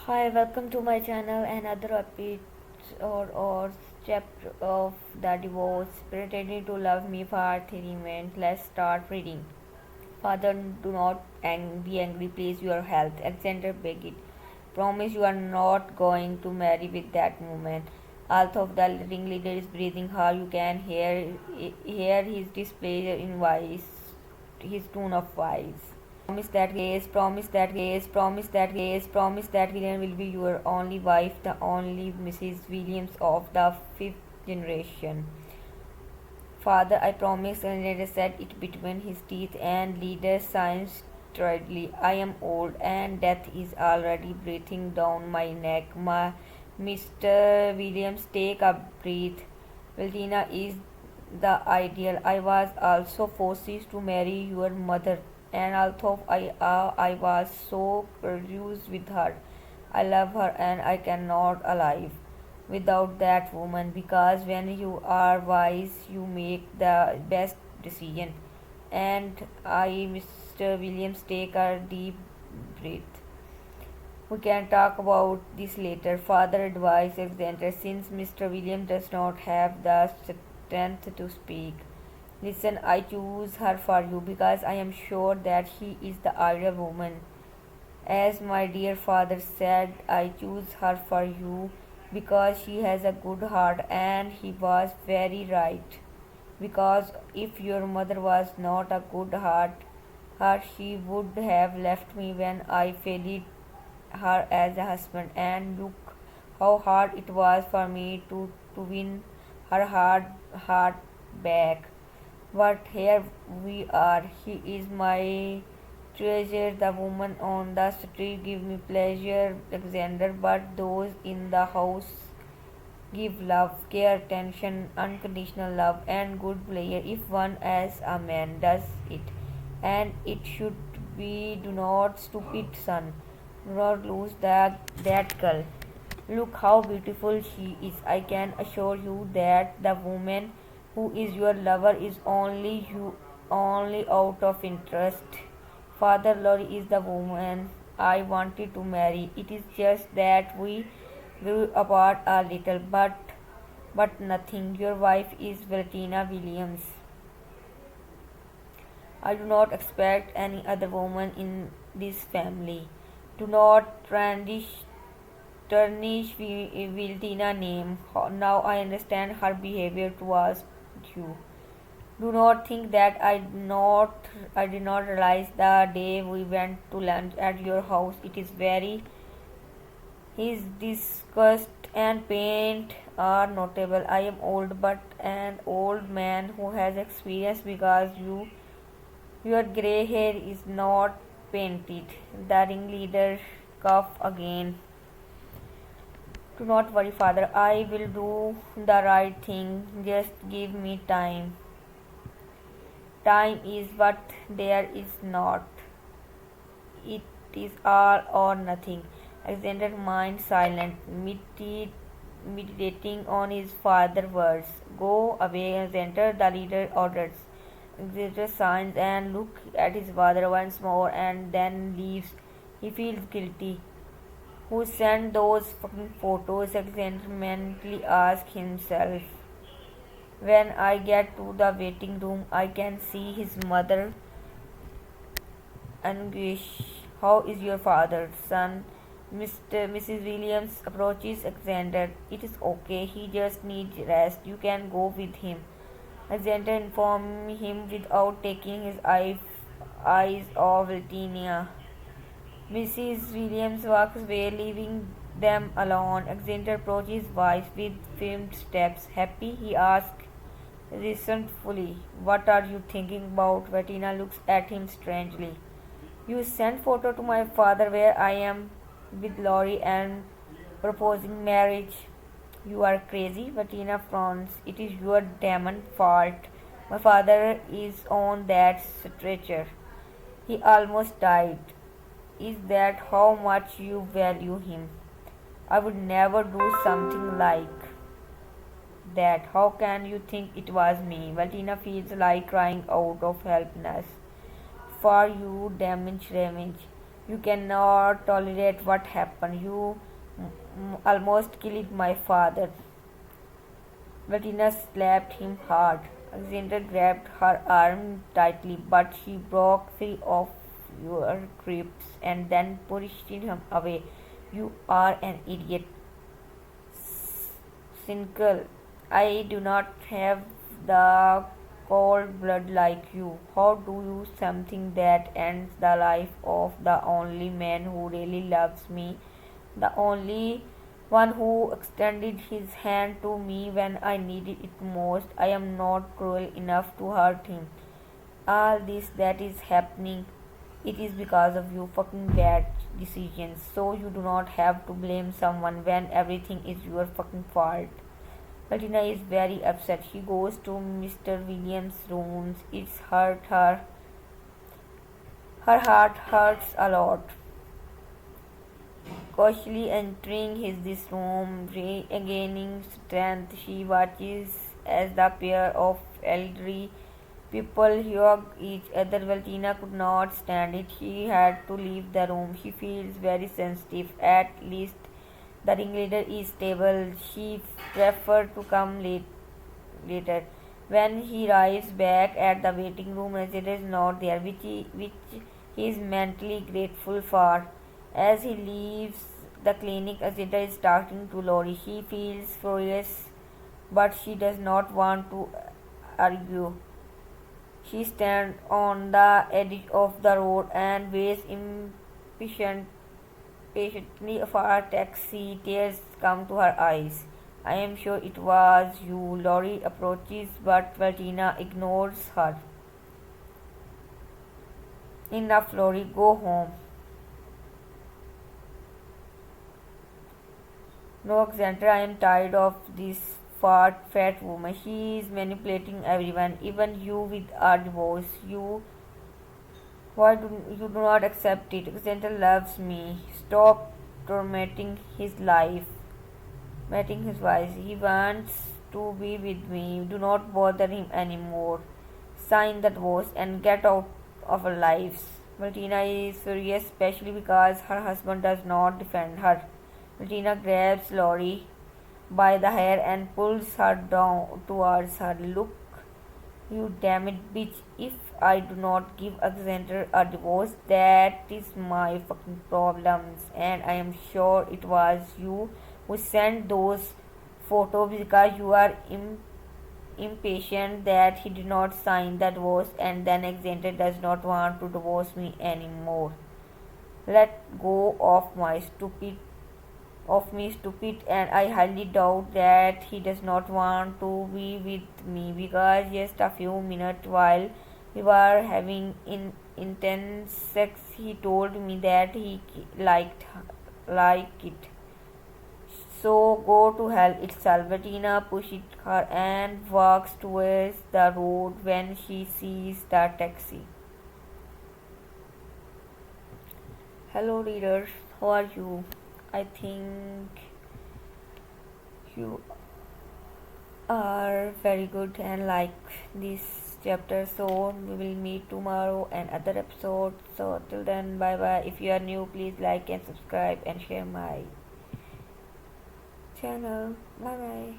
Hi, welcome to my channel. Another episode or chapter of the divorce. Pretending to love me part 3 remains. Let's start reading. Father, do not be angry. Please, your health. Alexander begged. Promise you are not going to marry with that woman. Although the ringleader is breathing hard, you can hear his displeasure in voice, his tone of voice. Promise that William will be your only wife, the only Mrs. Williams of the fifth generation. Father, I promise, Leader said it between his teeth, and Leader sighed stridently. I am old, and death is already breathing down my neck. Mr. Williams, take a breath. Valentina is the ideal. I was also forced to marry your mother, and although I was so confused with her, I love her and I cannot alive without that woman, because when you are wise you make the best decision. And I, Mr. Williams, take a deep breath. We can talk about this later. Father advised Alexander, since Mr. Williams does not have the strength to speak. Listen, I choose her for you because I am sure that she is the ideal woman. As my dear father said, I choose her for you because she has a good heart, and he was very right. Because if your mother was not a good heart, she would have left me when I failed her as a husband. And look how hard it was for me to win her heart back. But here we are. She is my treasure. The woman on the street give me pleasure, Alexander, but those in the house give love, care, attention, unconditional love, and good pleasure if one as a man does it. And it should be, do not, stupid son. Do not lose that girl. Look how beautiful she is. I can assure you that the woman who is your lover is only out of interest. Father, Lori is the woman I wanted to marry. It is just that we grew apart a little, but nothing. Your wife is Valentina Williams. I do not expect any other woman in this family. Do not tarnish Valentina name. Now I understand her behavior towards you. Do not think that I did not realize the day we went to lunch at your house. It is very his disgust and pain are notable. I am old, but an old man who has experience, because your grey hair is not painted. The ringleader coughed again. Do not worry, father. I will do the right thing. Just give me time. Time is what there is not. It is all or nothing. Alexander remained silent, meditating on his father's words. Go away, Alexander, the leader orders. Alexander signs and looks at his father once more and then leaves. He feels guilty. Who sent those fucking photos? Alexander mentally asks himself. When I get to the waiting room, I can see his mother anguish. How is your father, son? Mrs. Williams approaches Alexander. It is okay. He just needs rest. You can go with him. Alexander informs him without taking his eyes off Latinia. Mrs. Williams walks away, leaving them alone. Alexander approaches his wife with firm steps. Happy? He asks resentfully. What are you thinking about? Bettina looks at him strangely. You sent photo to my father where I am with Laurie and proposing marriage. You are crazy, Bettina frowns. It is your damn fault. My father is on that stretcher. He almost died. Is that how much you value him? I would never do something like that. How can you think it was me? Valentina feels like crying out of helplessness. For you, damage. You cannot tolerate what happened. You almost killed my father. Valentina slapped him hard. Alexander grabbed her arm tightly, but she broke free of your grips and then pushed him away. You are an idiot. Cynical. I do not have the cold blood like you. How do you something that ends the life of the only man who really loves me, the only one who extended his hand to me when I needed it most? I am not cruel enough to hurt him. All this that is happening, it is because of you fucking bad decisions. So you do not have to blame someone when everything is your fucking fault. Martina is very upset. She goes to Mr. Williams' rooms. It's hurt her. Her heart hurts a lot. Cautiously entering this room, regaining strength, she watches as the pair of elderly people hug each other. Valentina could not stand it. She had to leave the room. She feels very sensitive. At least the ringleader is stable. She preferred to come later. When he arrives back at the waiting room, Alexander is not there, which he is mentally grateful for. As he leaves the clinic, Alexander is talking to Lori. She feels furious, but she does not want to argue. She stands on the edge of the road and waits patiently for a taxi. Tears come to her eyes. I am sure it was you. Lori approaches, but Valentina ignores her. Enough, Lori, go home. No, Alexander, I am tired of this fat woman. She is manipulating everyone, even you with our divorce. Why do you do not accept it? Alexander loves me. Stop tormenting his life. Matting his wife. He wants to be with me. Do not bother him anymore. Sign the divorce and get out of our lives. Valentina is furious, especially because her husband does not defend her. Valentina grabs Lori by the hair and pulls her down towards her. Look, you damn it, bitch. If I do not give Alexander a divorce, that is my fucking problems. And I am sure it was you who sent those photos because you are impatient that he did not sign the divorce, and then Alexander does not want to divorce me anymore. Let go of me, stupid, and I highly doubt that he does not want to be with me because just a few minutes while we were having intense sex, he told me that he liked it. So go to hell itself. Valentina pushes her and walks towards the road when she sees the taxi. Hello readers, how are you? I think you are very good and like this chapter, so we will meet tomorrow and other episode. So till then, bye bye. If you are new, please like and subscribe and share my channel. Bye bye.